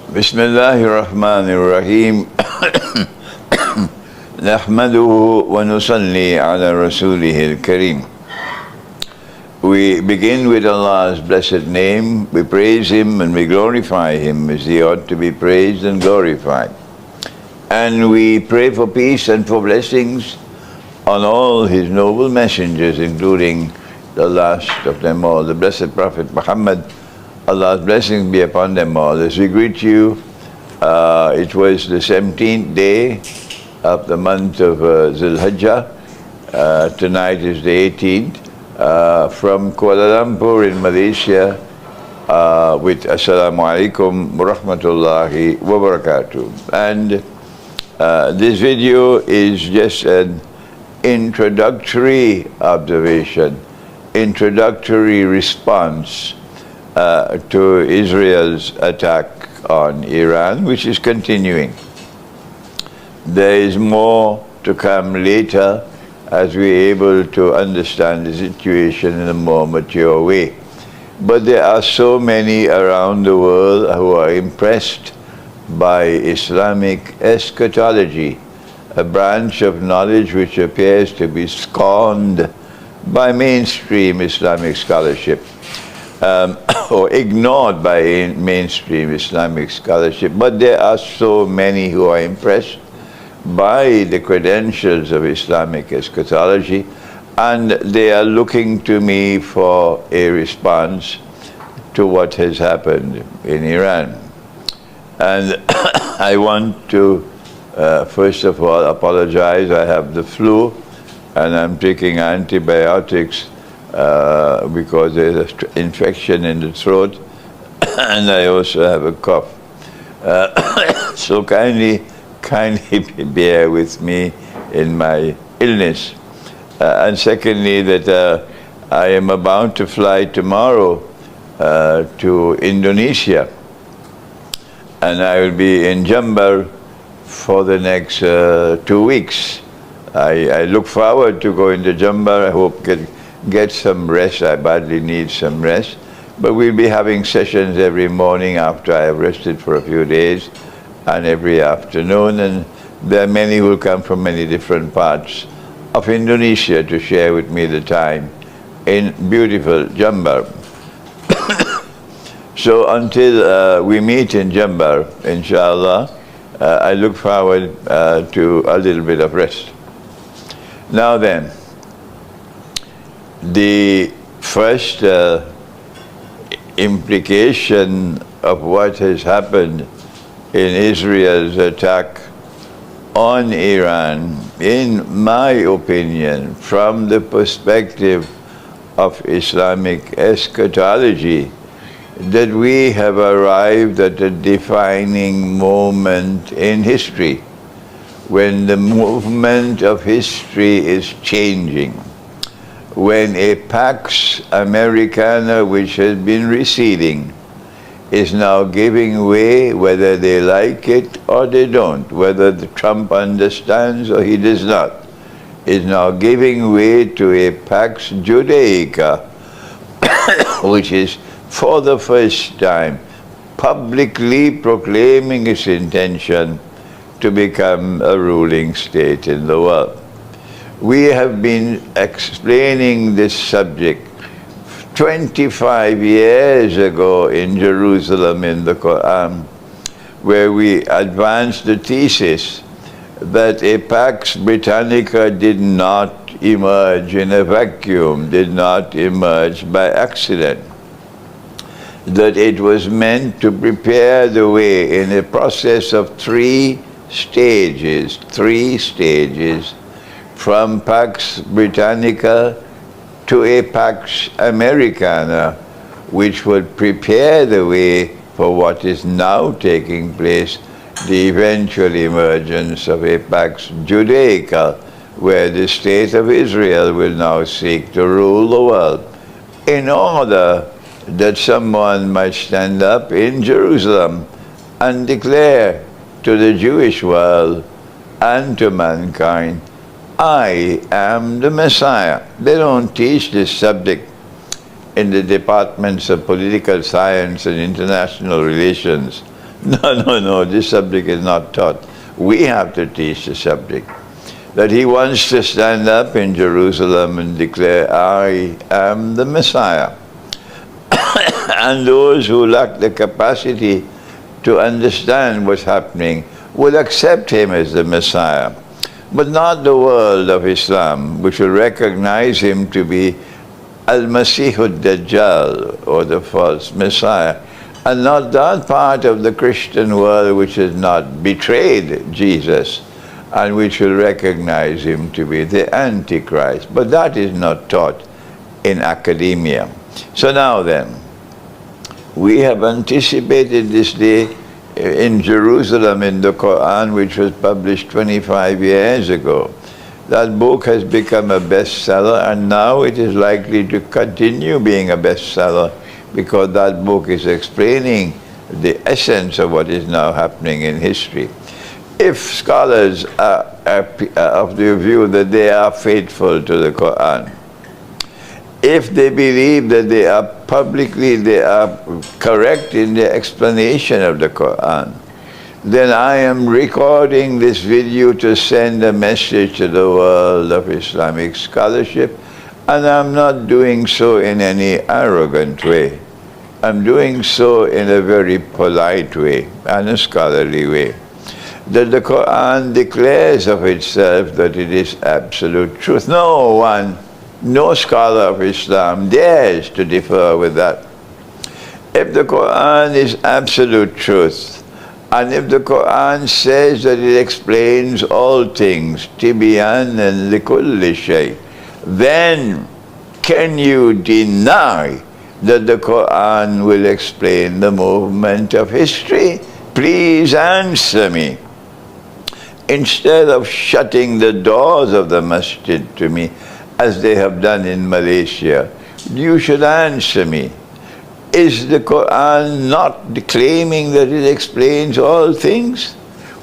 Bismillahirrahmanirrahim. Nahmaduhu wa nusalli ala rasulihil kareem. We begin with Allah's blessed name. We praise Him and we glorify Him as He ought to be praised and glorified. And we pray for peace and for blessings on all His noble messengers, including the last of them all, the blessed Prophet Muhammad. Allah's blessings be upon them all. As we greet you, it was the 17th day of the month of Zulhijjah. Tonight is the 18th. From Kuala Lumpur in Malaysia, with Assalamu alaikum wa rahmatullahi wa barakatuh. And this video is just an introductory observation, introductory response to Israel's attack on Iran, which is continuing. There is more to come later as we are able to understand the situation in a more mature way. But there are so many around the world who are impressed by Islamic eschatology, a branch of knowledge which appears to be scorned by mainstream Islamic scholarship, or ignored by mainstream Islamic scholarship. But there are so many who are impressed by the credentials of Islamic eschatology, and they are looking to me for a response to what has happened in Iran. And I want to first of all apologize. I have the flu and I'm taking antibiotics because there's an infection in the throat, and I also have a cough. So kindly bear with me in my illness. And secondly, that I am about to fly tomorrow to Indonesia, and I will be in Jember for the next 2 weeks. I look forward to going to Jember. I hope get some rest. I badly need some rest. But we'll be having sessions every morning after I have rested for a few days, and every afternoon. And there are many who will come from many different parts of Indonesia to share with me the time in beautiful Jember. So until we meet in Jember, inshallah, I look forward to a little bit of rest. Now then, the first implication of what has happened in Israel's attack on Iran, in my opinion, from the perspective of Islamic eschatology, that we have arrived at a defining moment in history, when the movement of history is changing, when a Pax Americana which has been receding is now giving way, whether they like it or they don't, whether Trump understands or he does not, is now giving way to a Pax Judaica, which is for the first time publicly proclaiming its intention to become a ruling state in the world. We have been explaining this subject 25 years ago in Jerusalem in the Quran, where we advanced the thesis that a Pax Britannica did not emerge in a vacuum, did not emerge by accident, that it was meant to prepare the way in a process of three stages, from Pax Britannica to a Pax Americana, which would prepare the way for what is now taking place, the eventual emergence of a Pax Judaica, where the state of Israel will now seek to rule the world, in order that someone might stand up in Jerusalem and declare to the Jewish world and to mankind, I am the Messiah. They don't teach this subject in the departments of political science and international relations No, this subject is not taught. We have to teach the subject. That he wants to stand up in Jerusalem and declare, I am the Messiah. And those who lack the capacity to understand what's happening will accept him as the Messiah. But not the world of Islam, which will recognize him to be Al-Masihud Dajjal, or the false Messiah, and not that part of the Christian world which has not betrayed Jesus and which will recognize him to be the Antichrist. But that is not taught in academia. So now then, we have anticipated this day in Jerusalem in the Quran, which was published 25 years ago. That book has become a bestseller, and now it is likely to continue being a bestseller because that book is explaining the essence of what is now happening in history. If scholars are of the view that they are faithful to the Quran, if they believe that they are correct in their explanation of the Quran, then I am recording this video to send a message to the world of Islamic scholarship, and I'm not doing so in any arrogant way. I'm doing so in a very polite way and a scholarly way. That the Quran declares of itself that it is absolute truth. No scholar of Islam dares to differ with that. If the Quran is absolute truth, and if the Quran says that it explains all things, tibyan and likulli shay, then can you deny that the Quran will explain the movement of history? Please answer me. Instead of shutting the doors of the masjid to me, as they have done in Malaysia, you should answer me. Is the Quran not claiming that it explains all things?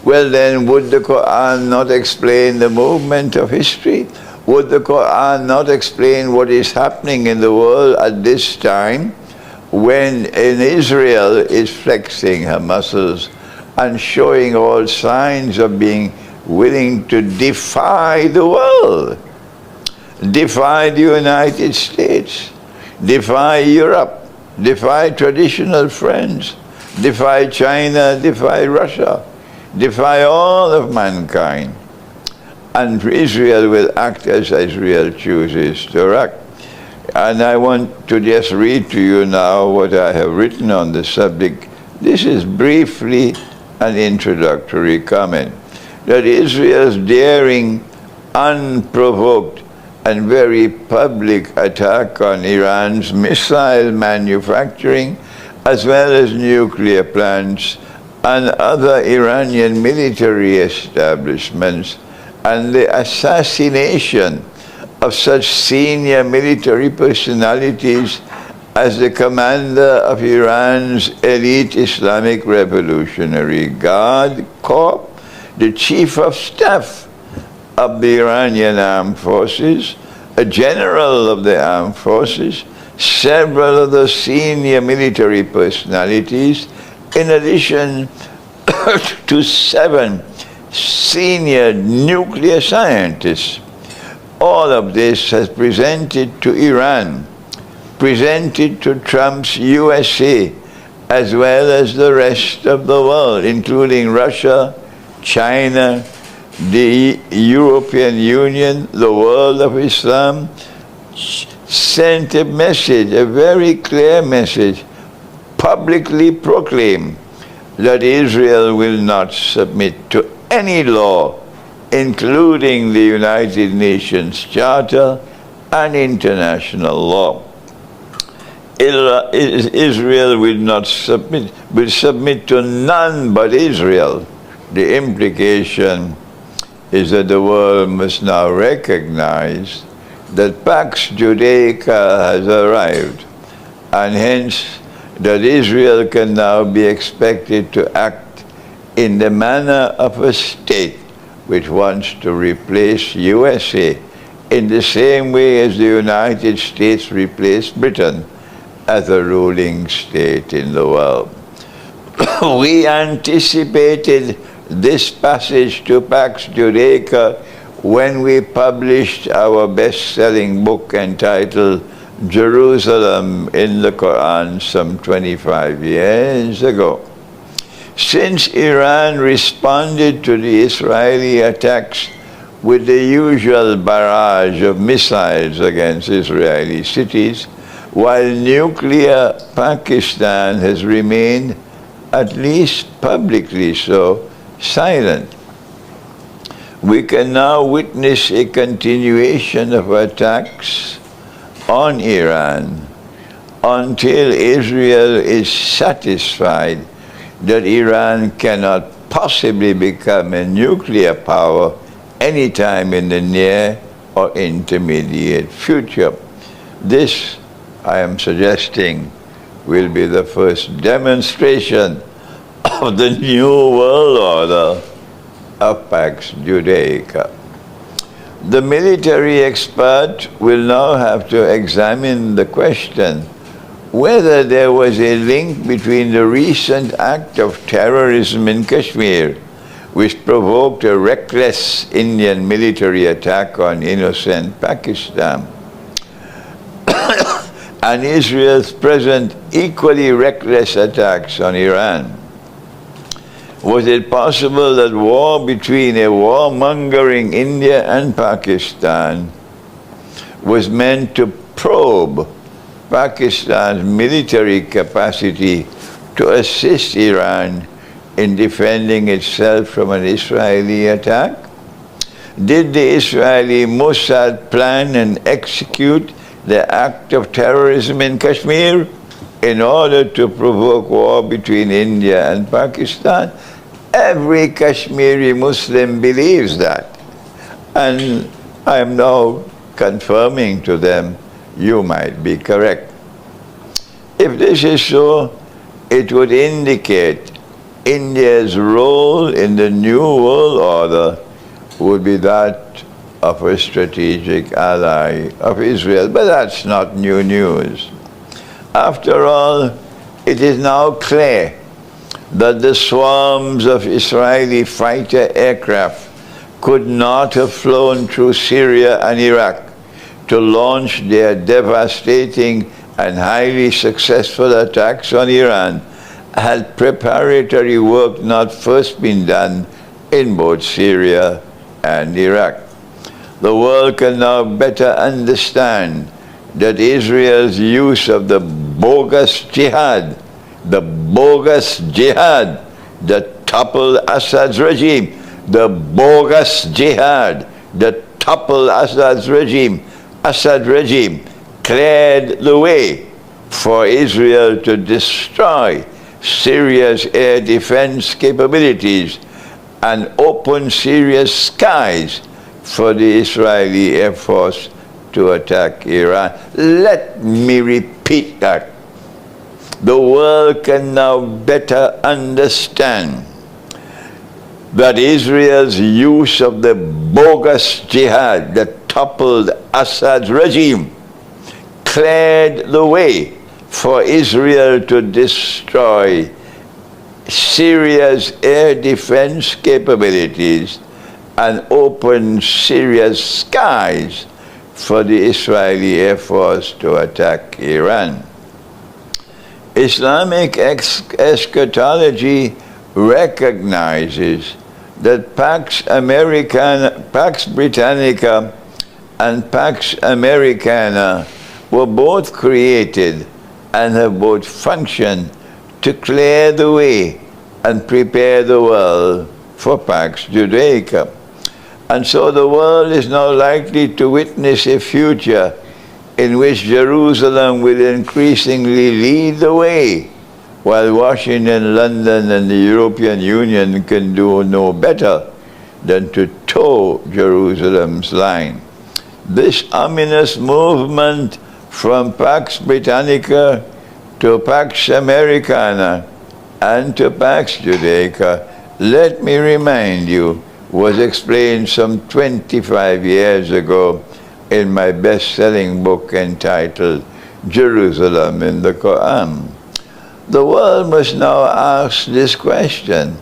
Well then, would the Quran not explain the movement of history? Would the Quran not explain what is happening in the world at this time when Israel is flexing her muscles and showing all signs of being willing to defy the world? Defy the United States, defy Europe, defy traditional friends, defy China, defy Russia, defy all of mankind. And Israel will act as Israel chooses to act. And I want to just read to you now what I have written on the subject. This is briefly an introductory comment. That Israel's daring, unprovoked, and very public attack on Iran's missile manufacturing, as well as nuclear plants and other Iranian military establishments, and the assassination of such senior military personalities as the commander of Iran's elite Islamic Revolutionary Guard Corps, the chief of staff of the Iranian Armed Forces, a general of the Armed Forces, several of the senior military personalities, in addition to 7 senior nuclear scientists. All of this has presented to Iran, presented to Trump's USA, as well as the rest of the world, including Russia, China, the European Union, the world of Islam, sent a message, a very clear message, publicly proclaimed that Israel will not submit to any law, including the United Nations Charter and international law. Israel will submit to none but Israel. The implication is that the world must now recognize that Pax Judaica has arrived, and hence that Israel can now be expected to act in the manner of a state which wants to replace USA in the same way as the United States replaced Britain as a ruling state in the world. We anticipated this passage to Pax Judaica when we published our best-selling book entitled Jerusalem in the Quran some 25 years ago. Since Iran responded to the Israeli attacks with the usual barrage of missiles against Israeli cities, while nuclear Pakistan has remained, at least publicly so, silent. We can now witness a continuation of attacks on Iran until Israel is satisfied that Iran cannot possibly become a nuclear power anytime in the near or intermediate future. This, I am suggesting, will be the first demonstration of the new world order of Pax Judaica. The military expert will now have to examine the question whether there was a link between the recent act of terrorism in Kashmir, which provoked a reckless Indian military attack on innocent Pakistan, and Israel's present equally reckless attacks on Iran. Was it possible that war between a warmongering India and Pakistan was meant to probe Pakistan's military capacity to assist Iran in defending itself from an Israeli attack? Did the Israeli Mossad plan and execute the act of terrorism in Kashmir in order to provoke war between India and Pakistan? Every Kashmiri Muslim believes that. And I am now confirming to them, you might be correct. If this is so, it would indicate India's role in the new world order would be that of a strategic ally of Israel. But that's not new news. After all, it is now clear that the swarms of Israeli fighter aircraft could not have flown through Syria and Iraq to launch their devastating and highly successful attacks on Iran had preparatory work not first been done in both Syria and Iraq. The world can now better understand that Israel's use of the bogus jihad that toppled Assad's regime, the bogus jihad that toppled Assad's regime, Assad regime cleared the way for Israel to destroy Syria's air defense capabilities and open Syria's skies for the Israeli Air Force to attack Iran. Let me repeat that. The world can now better understand that Israel's use of the bogus jihad that toppled Assad's regime cleared the way for Israel to destroy Syria's air defense capabilities and open Syria's skies for the Israeli Air Force to attack Iran. Islamic eschatology recognizes that Pax Britannica and Pax Americana were both created and have both functioned to clear the way and prepare the world for Pax Judaica. And so the world is now likely to witness a future in which Jerusalem will increasingly lead the way, while Washington, London, and the European Union can do no better than to toe Jerusalem's line. This ominous movement from Pax Britannica to Pax Americana and to Pax Judaica, let me remind you, was explained some 25 years ago in my best-selling book entitled Jerusalem in the Quran. The world must now ask this question: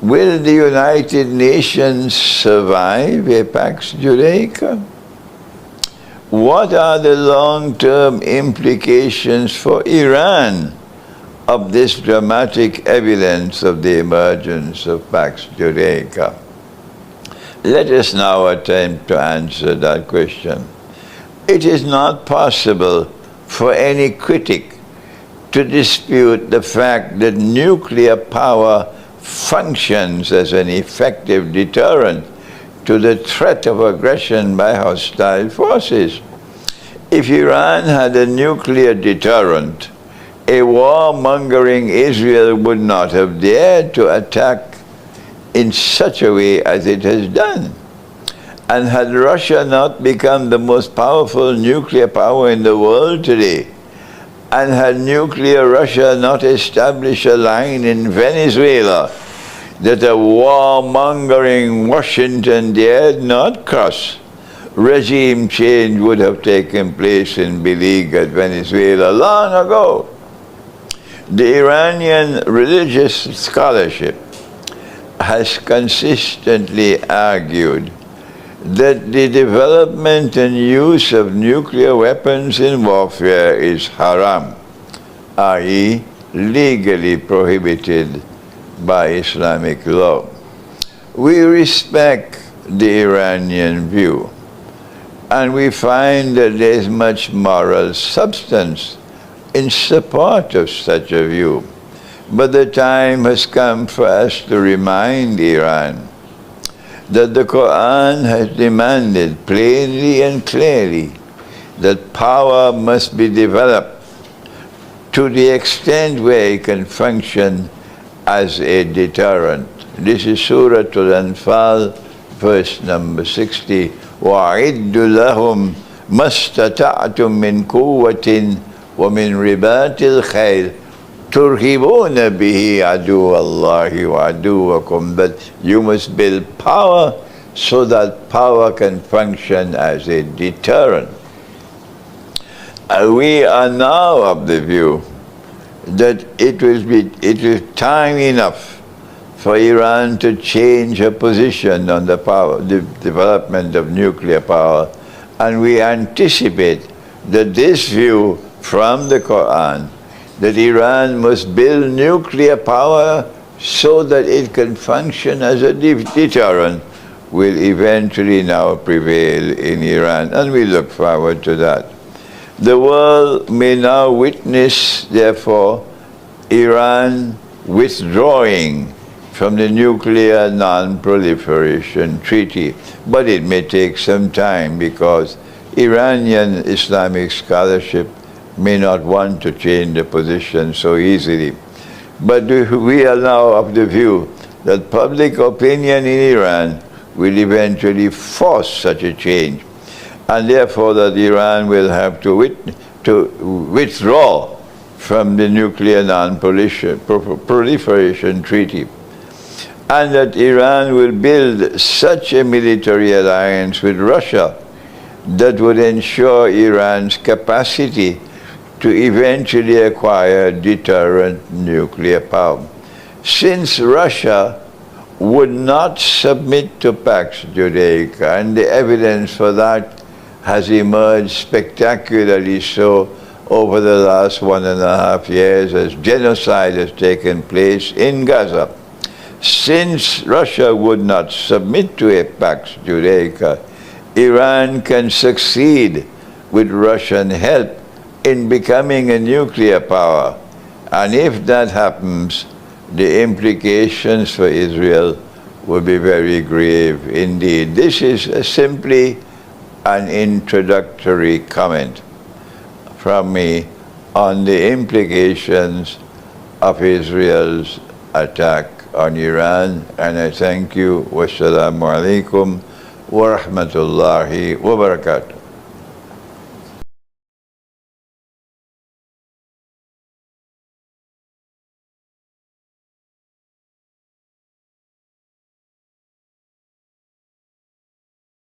will the United Nations survive a Pax Judaica? What are the long-term implications for Iran of this dramatic evidence of the emergence of Pax Judaica? Let us now attempt to answer that question. It is not possible for any critic to dispute the fact that nuclear power functions as an effective deterrent to the threat of aggression by hostile forces. If Iran had a nuclear deterrent, a warmongering Israel would not have dared to attack in such a way as it has done. And had Russia not become the most powerful nuclear power in the world today, and had nuclear Russia not established a line in Venezuela that a warmongering Washington dared not cross, regime change would have taken place in beleaguered Venezuela long ago. The Iranian religious scholarship has consistently argued that the development and use of nuclear weapons in warfare is haram, i.e., legally prohibited by Islamic law. We respect the Iranian view, and we find that there is much moral substance in support of such a view. But the time has come for us to remind Iran that the Quran has demanded plainly and clearly that power must be developed to the extent where it can function as a deterrent. This is Surah Al-Anfal, verse number 60. وَأَعِدُّ لَهُمْ مَا اسْتَطَعْتُم مِّن قُوَّةٍ وَمِن رِبَاطِ الْخَيْلِ تُرْهِبُونَ بِهِ عَدُوَّ اللَّهِ وَعَدُوَّكُمْ. But you must build power so that power can function as a deterrent. We are now of the view that it is time enough for Iran to change her position on the development of nuclear power, and we anticipate that this view from the Quran, that Iran must build nuclear power so that it can function as a deterrent, will eventually now prevail in Iran, and we look forward to that. The world may now witness, therefore, Iran withdrawing from the Nuclear Non-Proliferation Treaty. But it may take some time because Iranian Islamic scholarship may not want to change the position so easily. But we are now of the view that public opinion in Iran will eventually force such a change, and therefore that Iran will have to withdraw from the Nuclear Non-Proliferation Treaty, and that Iran will build such a military alliance with Russia that would ensure Iran's capacity to eventually acquire deterrent nuclear power. Since Russia would not submit to Pax Judaica, and the evidence for that has emerged spectacularly so over the last 1.5 years as genocide has taken place in Gaza. Since Russia would not submit to a Pax Judaica, Iran can succeed with Russian help in becoming a nuclear power. And if that happens, the implications for Israel will be very grave indeed. This is simply an introductory comment from me on the implications of Israel's attack on Iran, and I thank you. Wassalamu alaikum wa rahmatullahi wa barakatuh.